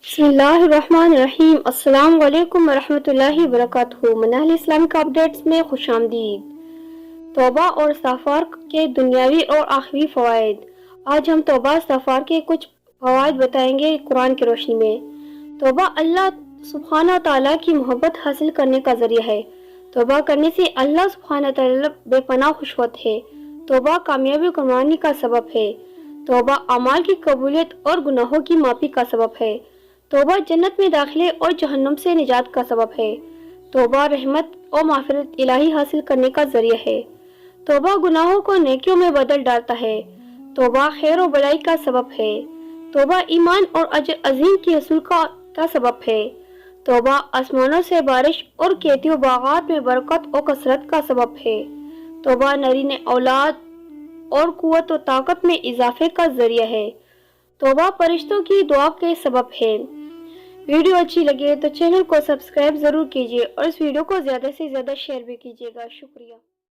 बिस्मिल्लाहिर्रहमानिर्रहीम। अस्सलाम वालेकुम वरहमतुल्लाहि वबरकातुहू। मनाहिल इस्लामिक अपडेट्स में खुश आमदीद। तौबा और इस्तिग़फ़ार के दुनियावी और आखिरी फ़वाइद। आज हम तौबा इस्तिग़फ़ार के कुछ फ़वाइद बताएंगे कुरान की रोशनी में। तौबा अल्लाह सुब्हाना तआला की मोहब्बत हासिल करने का ज़रिया है। तौबा करने से अल्लाह सुब्हाना तआला बेपनाह खुश होते हैं। तौबा कामयाबी और कामयाबी का सबब है। तौबा अमाल की कबूलियत और गुनाहों की माफ़ी का सबब है। तौबा जन्नत में दाखिले और जहन्नुम से निजात का सबब है। तौबा रहमत और माफ़िरत इलाही हासिल करने का ज़रिया है। तौबा गुनाहों को नेकियों में बदल डालता है। तौबा खैर और भलाई का सबब है। तौबा ईमान और अजर अजीम की हसूल का सबब है। तौबा आसमानों से बारिश और खेती और बागात में बरकत और कसरत का सबब है। तौबा नरीने औलाद और कुव्वत और ताकत में इजाफे का ज़रिया है। तौबा फरिश्तों की दुआ के सबब है। वीडियो अच्छी लगे तो चैनल को सब्सक्राइब ज़रूर कीजिए और इस वीडियो को ज़्यादा से ज़्यादा शेयर भी कीजिएगा। शुक्रिया।